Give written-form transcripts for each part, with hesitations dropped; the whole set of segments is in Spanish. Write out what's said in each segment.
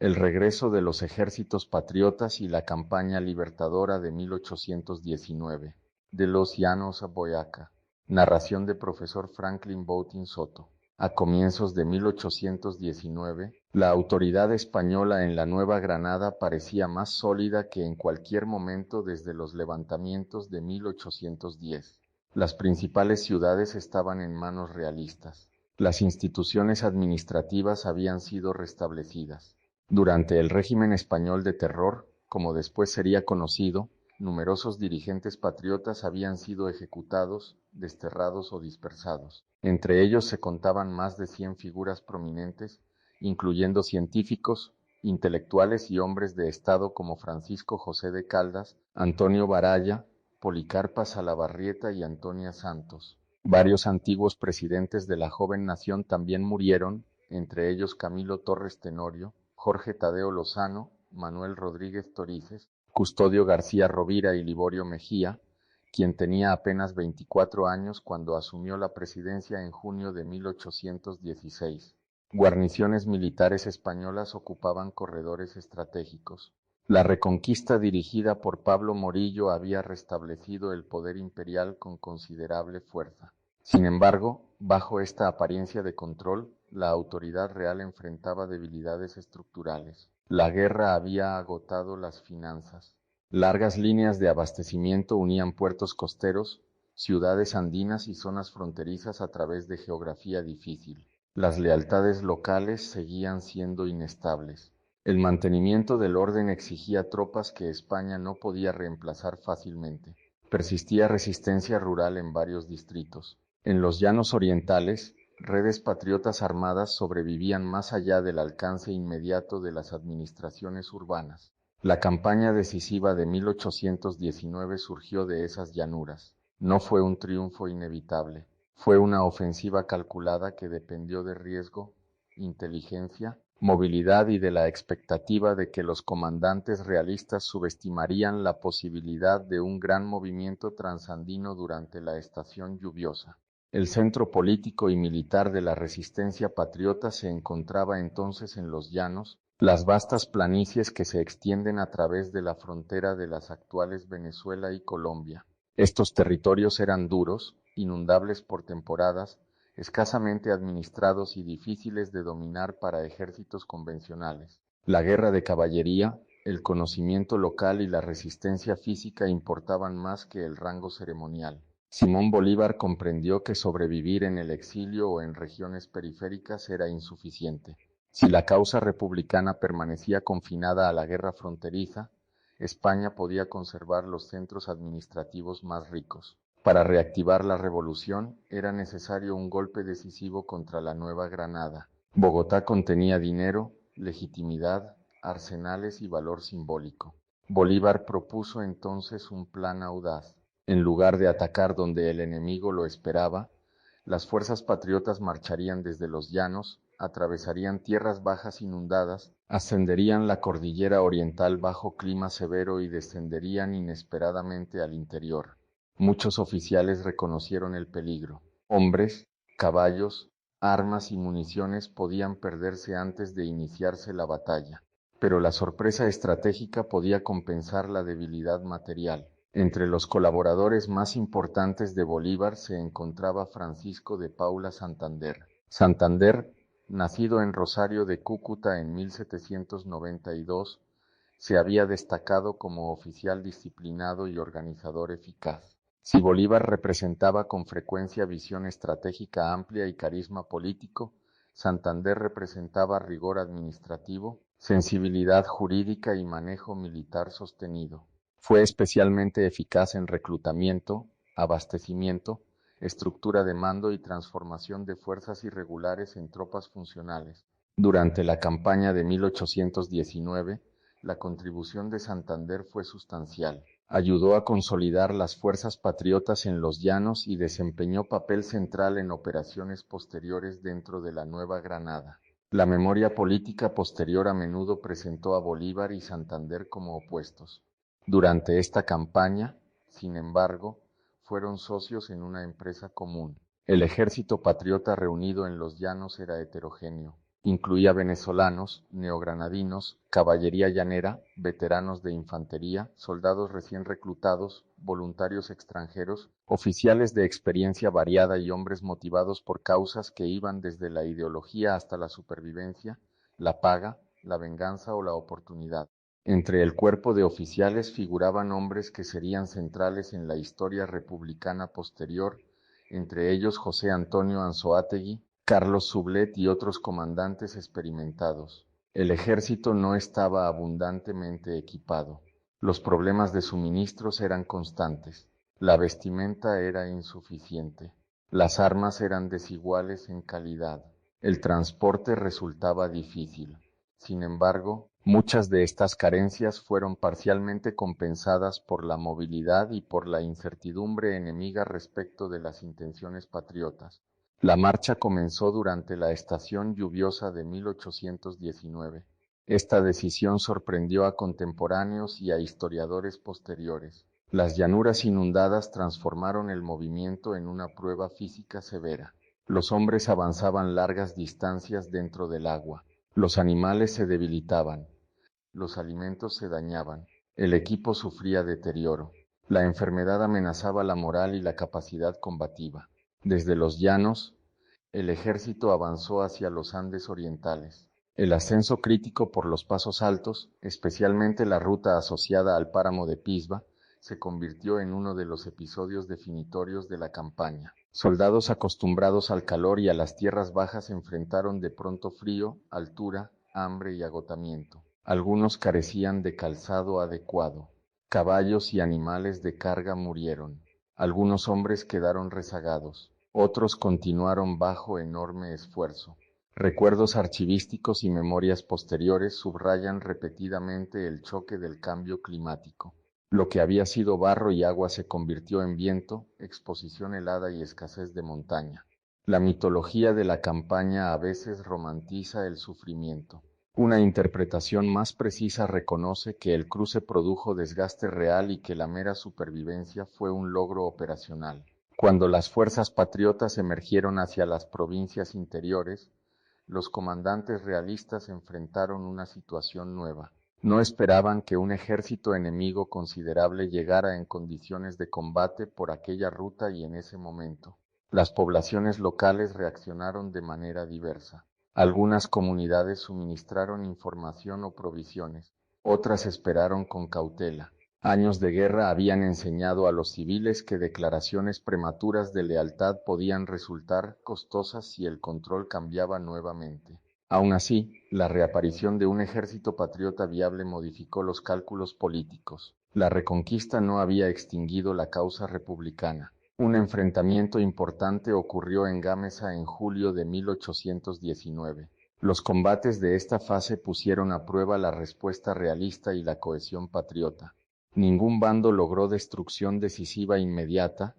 El regreso de los ejércitos patriotas y la campaña libertadora de 1819. De los Llanos a Boyacá. Narración de profesor Franklin Boutin Soto. A comienzos de 1819, la autoridad española en la Nueva Granada parecía más sólida que en cualquier momento desde los levantamientos de 1810. Las principales ciudades estaban en manos realistas. Las instituciones administrativas habían sido restablecidas. Durante el régimen español de terror, como después sería conocido, numerosos dirigentes patriotas habían sido ejecutados, desterrados o dispersados. Entre ellos se contaban más de 100 figuras prominentes, incluyendo científicos, intelectuales y hombres de Estado como Francisco José de Caldas, Antonio Baraya, Policarpa Salabarrieta y Antonia Santos. Varios antiguos presidentes de la joven nación también murieron, entre ellos Camilo Torres Tenorio, Jorge Tadeo Lozano, Manuel Rodríguez Torices, Custodio García Rovira y Liborio Mejía, quien tenía apenas 24 años cuando asumió la presidencia en junio de 1816. Guarniciones militares españolas ocupaban corredores estratégicos. La reconquista dirigida por Pablo Morillo había restablecido el poder imperial con considerable fuerza. Sin embargo, bajo esta apariencia de control, la autoridad real enfrentaba debilidades estructurales. La guerra había agotado las finanzas. Largas líneas de abastecimiento unían puertos costeros, ciudades andinas y zonas fronterizas a través de geografía difícil. Las lealtades locales seguían siendo inestables. El mantenimiento del orden exigía tropas que España no podía reemplazar fácilmente. Persistía resistencia rural en varios distritos. En los llanos orientales, redes patriotas armadas sobrevivían más allá del alcance inmediato de las administraciones urbanas. La campaña decisiva de 1819 surgió de esas llanuras. No fue un triunfo inevitable, fue una ofensiva calculada que dependió de riesgo, inteligencia, movilidad y de la expectativa de que los comandantes realistas subestimarían la posibilidad de un gran movimiento transandino durante la estación lluviosa. El centro político y militar de la resistencia patriota se encontraba entonces en los llanos, las vastas planicies que se extienden a través de la frontera de las actuales Venezuela y Colombia. Estos territorios eran duros, inundables por temporadas, escasamente administrados y difíciles de dominar para ejércitos convencionales. La guerra de caballería, el conocimiento local y la resistencia física importaban más que el rango ceremonial. Simón Bolívar comprendió que sobrevivir en el exilio o en regiones periféricas era insuficiente. Si la causa republicana permanecía confinada a la guerra fronteriza, España podía conservar los centros administrativos más ricos. Para reactivar la revolución era necesario un golpe decisivo contra la Nueva Granada. Bogotá contenía dinero, legitimidad, arsenales y valor simbólico. Bolívar propuso entonces un plan audaz. En lugar de atacar donde el enemigo lo esperaba, las fuerzas patriotas marcharían desde los llanos, atravesarían tierras bajas inundadas, ascenderían la cordillera oriental bajo clima severo y descenderían inesperadamente al interior. Muchos oficiales reconocieron el peligro. Hombres, caballos, armas y municiones podían perderse antes de iniciarse la batalla, pero la sorpresa estratégica podía compensar la debilidad material. Entre los colaboradores más importantes de Bolívar se encontraba Francisco de Paula Santander. Santander, nacido en Rosario de Cúcuta en 1792, se había destacado como oficial disciplinado y organizador eficaz. Si Bolívar representaba con frecuencia visión estratégica amplia y carisma político, Santander representaba rigor administrativo, sensibilidad jurídica y manejo militar sostenido. Fue especialmente eficaz en reclutamiento, abastecimiento, estructura de mando y transformación de fuerzas irregulares en tropas funcionales. Durante la campaña de 1819, la contribución de Santander fue sustancial. Ayudó a consolidar las fuerzas patriotas en los llanos y desempeñó papel central en operaciones posteriores dentro de la Nueva Granada. La memoria política posterior a menudo presentó a Bolívar y Santander como opuestos. Durante esta campaña, sin embargo, fueron socios en una empresa común. El ejército patriota reunido en los llanos era heterogéneo. Incluía venezolanos, neogranadinos, caballería llanera, veteranos de infantería, soldados recién reclutados, voluntarios extranjeros, oficiales de experiencia variada y hombres motivados por causas que iban desde la ideología hasta la supervivencia, la paga, la venganza o la oportunidad. Entre el cuerpo de oficiales figuraban hombres que serían centrales en la historia republicana posterior, entre ellos José Antonio Anzoátegui, Carlos Sublet y otros comandantes experimentados. El ejército no estaba abundantemente equipado. Los problemas de suministros eran constantes. La vestimenta era insuficiente. Las armas eran desiguales en calidad. El transporte resultaba difícil. Sin embargo, muchas de estas carencias fueron parcialmente compensadas por la movilidad y por la incertidumbre enemiga respecto de las intenciones patriotas. La marcha comenzó durante la estación lluviosa de 1819. Esta decisión sorprendió a contemporáneos y a historiadores posteriores. Las llanuras inundadas transformaron el movimiento en una prueba física severa. Los hombres avanzaban largas distancias dentro del agua. Los animales se debilitaban. Los alimentos se dañaban. El equipo sufría deterioro. La enfermedad amenazaba la moral y la capacidad combativa. Desde los llanos, el ejército avanzó hacia los Andes orientales. El ascenso crítico por los pasos altos, especialmente la ruta asociada al páramo de Pisba, se convirtió en uno de los episodios definitorios de la campaña. Soldados acostumbrados al calor y a las tierras bajas enfrentaron de pronto frío, altura, hambre y agotamiento. Algunos carecían de calzado adecuado. Caballos y animales de carga murieron. Algunos hombres quedaron rezagados. Otros continuaron bajo enorme esfuerzo. Recuerdos archivísticos y memorias posteriores subrayan repetidamente el choque del cambio climático. Lo que había sido barro y agua se convirtió en viento, exposición helada y escasez de montaña. La mitología de la campaña a veces romantiza el sufrimiento. Una interpretación más precisa reconoce que el cruce produjo desgaste real y que la mera supervivencia fue un logro operacional. Cuando las fuerzas patriotas emergieron hacia las provincias interiores, los comandantes realistas enfrentaron una situación nueva. No esperaban que un ejército enemigo considerable llegara en condiciones de combate por aquella ruta y en ese momento. Las poblaciones locales reaccionaron de manera diversa. Algunas comunidades suministraron información o provisiones, otras esperaron con cautela. Años de guerra habían enseñado a los civiles que declaraciones prematuras de lealtad podían resultar costosas si el control cambiaba nuevamente. Aun así, la reaparición de un ejército patriota viable modificó los cálculos políticos. La reconquista no había extinguido la causa republicana. Un enfrentamiento importante ocurrió en Gámeza en julio de 1819. Los combates de esta fase pusieron a prueba la respuesta realista y la cohesión patriota. Ningún bando logró destrucción decisiva inmediata,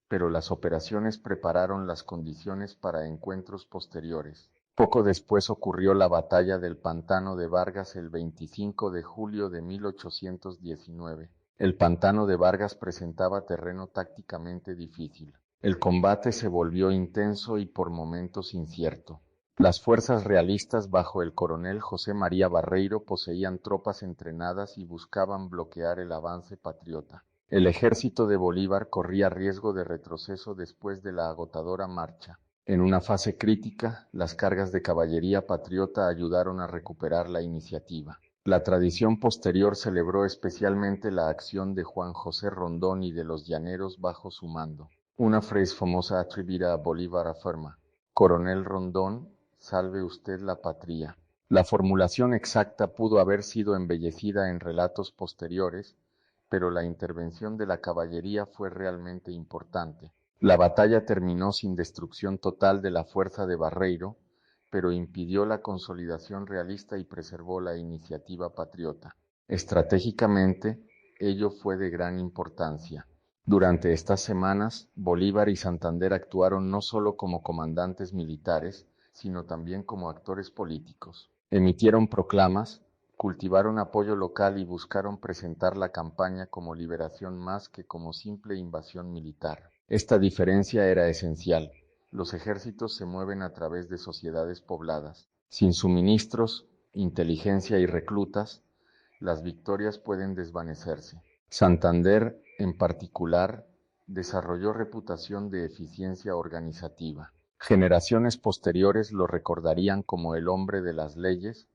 pero las operaciones prepararon las condiciones para encuentros posteriores. Poco después ocurrió la batalla del Pantano de Vargas el 25 de julio de 1819. El Pantano de Vargas presentaba terreno tácticamente difícil. El combate se volvió intenso y por momentos incierto. Las fuerzas realistas bajo el coronel José María Barreiro poseían tropas entrenadas y buscaban bloquear el avance patriota. El ejército de Bolívar corría riesgo de retroceso después de la agotadora marcha. En una fase crítica, las cargas de caballería patriota ayudaron a recuperar la iniciativa. La tradición posterior celebró especialmente la acción de Juan José Rondón y de los llaneros bajo su mando. Una frase famosa atribuida a Bolívar afirma: «Coronel Rondón, salve usted la patria». La formulación exacta pudo haber sido embellecida en relatos posteriores, pero la intervención de la caballería fue realmente importante. La batalla terminó sin destrucción total de la fuerza de Barreiro, pero impidió la consolidación realista y preservó la iniciativa patriota. Estratégicamente, ello fue de gran importancia. Durante estas semanas, Bolívar y Santander actuaron no solo como comandantes militares, sino también como actores políticos. Emitieron proclamas, cultivaron apoyo local y buscaron presentar la campaña como liberación más que como simple invasión militar. Esta diferencia era esencial. Los ejércitos se mueven a través de sociedades pobladas. Sin suministros, inteligencia y reclutas, las victorias pueden desvanecerse. Santander, en particular, desarrolló reputación de eficiencia organizativa. Generaciones posteriores lo recordarían como el hombre de las leyes,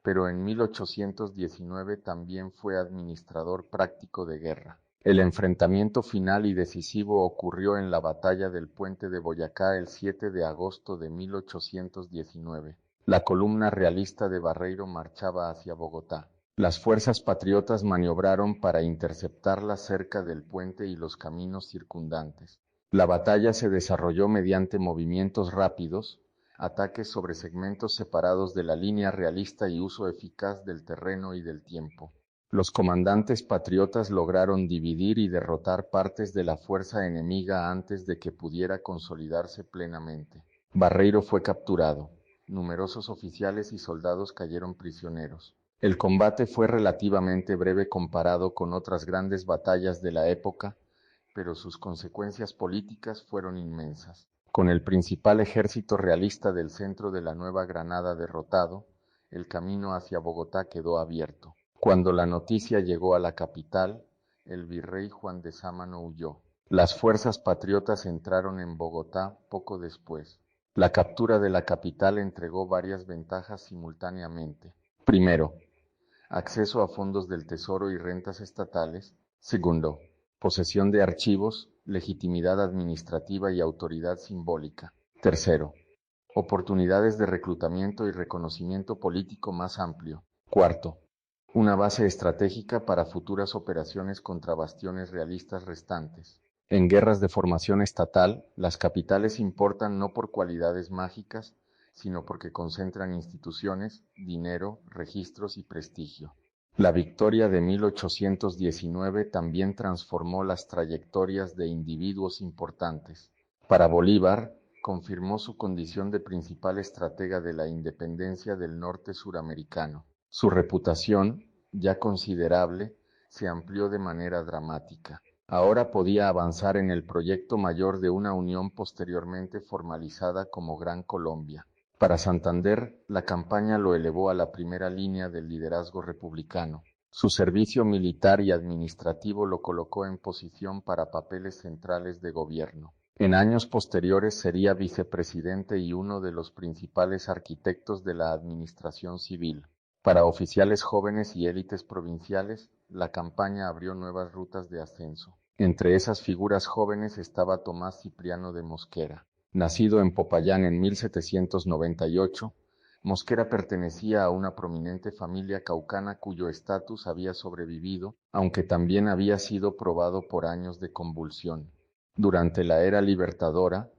pero en 1819 también fue administrador práctico de guerra. El enfrentamiento final y decisivo ocurrió en la batalla del Puente de Boyacá el 7 de agosto de 1819. La columna realista de Barreiro marchaba hacia Bogotá. Las fuerzas patriotas maniobraron para interceptarla cerca del puente y los caminos circundantes. La batalla se desarrolló mediante movimientos rápidos, ataques sobre segmentos separados de la línea realista y uso eficaz del terreno y del tiempo. Los comandantes patriotas lograron dividir y derrotar partes de la fuerza enemiga antes de que pudiera consolidarse plenamente. Barreiro fue capturado. Numerosos oficiales y soldados cayeron prisioneros. El combate fue relativamente breve comparado con otras grandes batallas de la época, pero sus consecuencias políticas fueron inmensas. Con el principal ejército realista del centro de la Nueva Granada derrotado, el camino hacia Bogotá quedó abierto. Cuando la noticia llegó a la capital, el virrey Juan de Sámano huyó. Las fuerzas patriotas entraron en Bogotá poco después. La captura de la capital entregó varias ventajas simultáneamente. Primero, acceso a fondos del Tesoro y rentas estatales. Segundo, posesión de archivos, legitimidad administrativa y autoridad simbólica. Tercero, oportunidades de reclutamiento y reconocimiento político más amplio. Cuarto, una base estratégica para futuras operaciones contra bastiones realistas restantes. En guerras de formación estatal, las capitales importan no por cualidades mágicas, sino porque concentran instituciones, dinero, registros y prestigio. La victoria de 1819 también transformó las trayectorias de individuos importantes. Para Bolívar, confirmó su condición de principal estratega de la independencia del norte suramericano. Su reputación, ya considerable, se amplió de manera dramática. Ahora podía avanzar en el proyecto mayor de una unión posteriormente formalizada como Gran Colombia. Para Santander, la campaña lo elevó a la primera línea del liderazgo republicano. Su servicio militar y administrativo lo colocó en posición para papeles centrales de gobierno. En años posteriores sería vicepresidente y uno de los principales arquitectos de la administración civil. Para oficiales jóvenes y élites provinciales, la campaña abrió nuevas rutas de ascenso. Entre esas figuras jóvenes estaba Tomás Cipriano de Mosquera. Nacido en Popayán en 1798, Mosquera pertenecía a una prominente familia caucana cuyo estatus había sobrevivido, aunque también había sido probado por años de convulsión. Durante la era libertadora,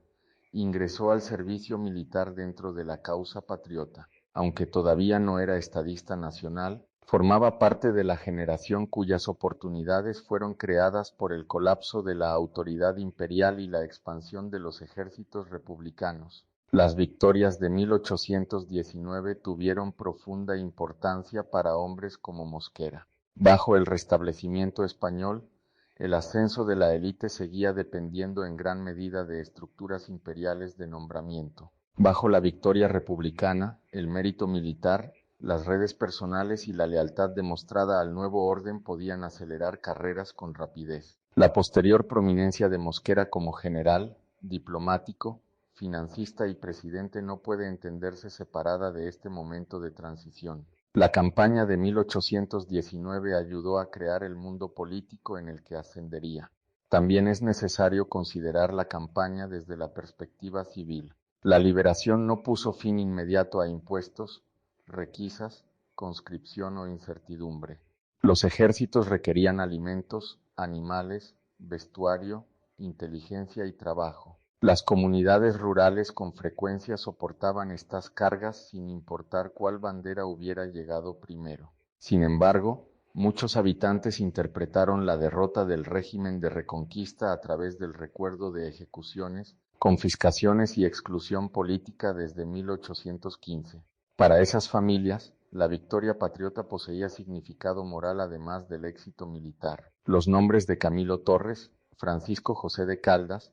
ingresó al servicio militar dentro de la causa patriota. Aunque todavía no era estadista nacional, formaba parte de la generación cuyas oportunidades fueron creadas por el colapso de la autoridad imperial y la expansión de los ejércitos republicanos. Las victorias de 1819 tuvieron profunda importancia para hombres como Mosquera. Bajo el restablecimiento español, el ascenso de la élite seguía dependiendo en gran medida de estructuras imperiales de nombramiento. Bajo la victoria republicana, el mérito militar, las redes personales y la lealtad demostrada al nuevo orden podían acelerar carreras con rapidez. La posterior prominencia de Mosquera como general, diplomático, financista y presidente no puede entenderse separada de este momento de transición. La campaña de 1819 ayudó a crear el mundo político en el que ascendería. También es necesario considerar la campaña desde la perspectiva civil. La liberación no puso fin inmediato a impuestos, requisas, conscripción o incertidumbre. Los ejércitos requerían alimentos, animales, vestuario, inteligencia y trabajo. Las comunidades rurales con frecuencia soportaban estas cargas sin importar cuál bandera hubiera llegado primero. Sin embargo, muchos habitantes interpretaron la derrota del régimen de Reconquista a través del recuerdo de ejecuciones, confiscaciones y exclusión política desde 1815. Para esas familias, la victoria patriota poseía significado moral además del éxito militar. Los nombres de Camilo Torres, Francisco José de Caldas,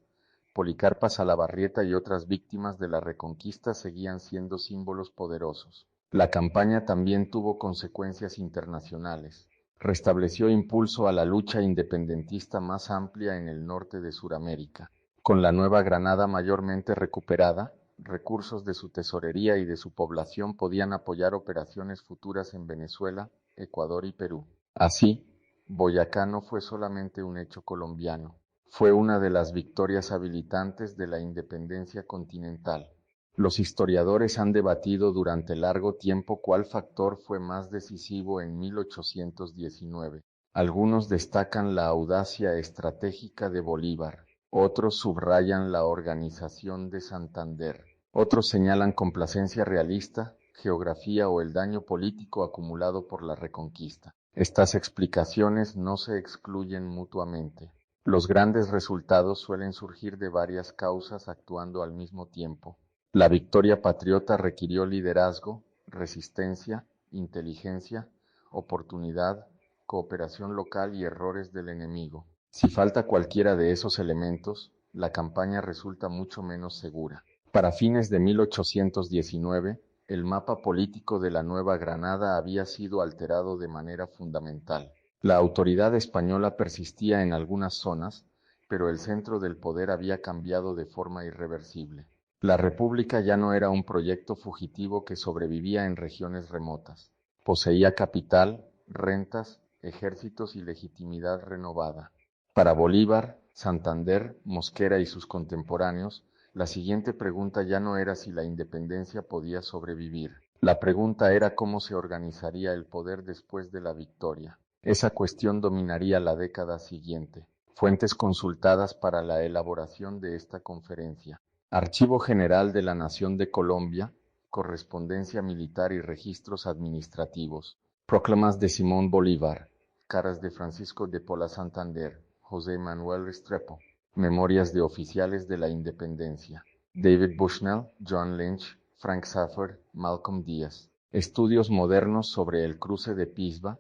Policarpa Salabarrieta y otras víctimas de la Reconquista seguían siendo símbolos poderosos. La campaña también tuvo consecuencias internacionales. Restableció impulso a la lucha independentista más amplia en el norte de Sudamérica. Con la Nueva Granada mayormente recuperada, recursos de su tesorería y de su población podían apoyar operaciones futuras en Venezuela, Ecuador y Perú. Así, Boyacá no fue solamente un hecho colombiano, fue una de las victorias habilitantes de la independencia continental. Los historiadores han debatido durante largo tiempo cuál factor fue más decisivo en 1819. Algunos destacan la audacia estratégica de Bolívar, otros subrayan la organización de Santander, otros señalan complacencia realista, geografía o el daño político acumulado por la Reconquista. Estas explicaciones no se excluyen mutuamente. Los grandes resultados suelen surgir de varias causas actuando al mismo tiempo. La victoria patriota requirió liderazgo, resistencia, inteligencia, oportunidad, cooperación local y errores del enemigo. Si falta cualquiera de esos elementos, la campaña resulta mucho menos segura. Para fines de 1819, el mapa político de la Nueva Granada había sido alterado de manera fundamental. La autoridad española persistía en algunas zonas, pero el centro del poder había cambiado de forma irreversible. La República ya no era un proyecto fugitivo que sobrevivía en regiones remotas. Poseía capital, rentas, ejércitos y legitimidad renovada. Para Bolívar, Santander, Mosquera y sus contemporáneos, la siguiente pregunta ya no era si la independencia podía sobrevivir. La pregunta era cómo se organizaría el poder después de la victoria. Esa cuestión dominaría la década siguiente. Fuentes consultadas para la elaboración de esta conferencia. Archivo General de la Nación de Colombia, correspondencia militar y registros administrativos. Proclamas de Simón Bolívar. Caras de Francisco de Pola Santander. José Manuel Restrepo. Memorias de oficiales de la independencia. David Bushnell, John Lynch, Frank Safford, Malcolm Díaz. Estudios modernos sobre el cruce de Pisba,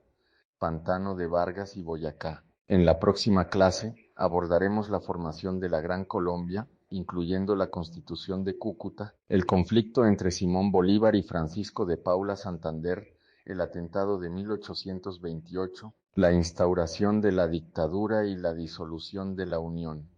Pantano de Vargas y Boyacá. En la próxima clase abordaremos la formación de la Gran Colombia, incluyendo la Constitución de Cúcuta, el conflicto entre Simón Bolívar y Francisco de Paula Santander, el atentado de 1828, la instauración de la dictadura y la disolución de la Unión.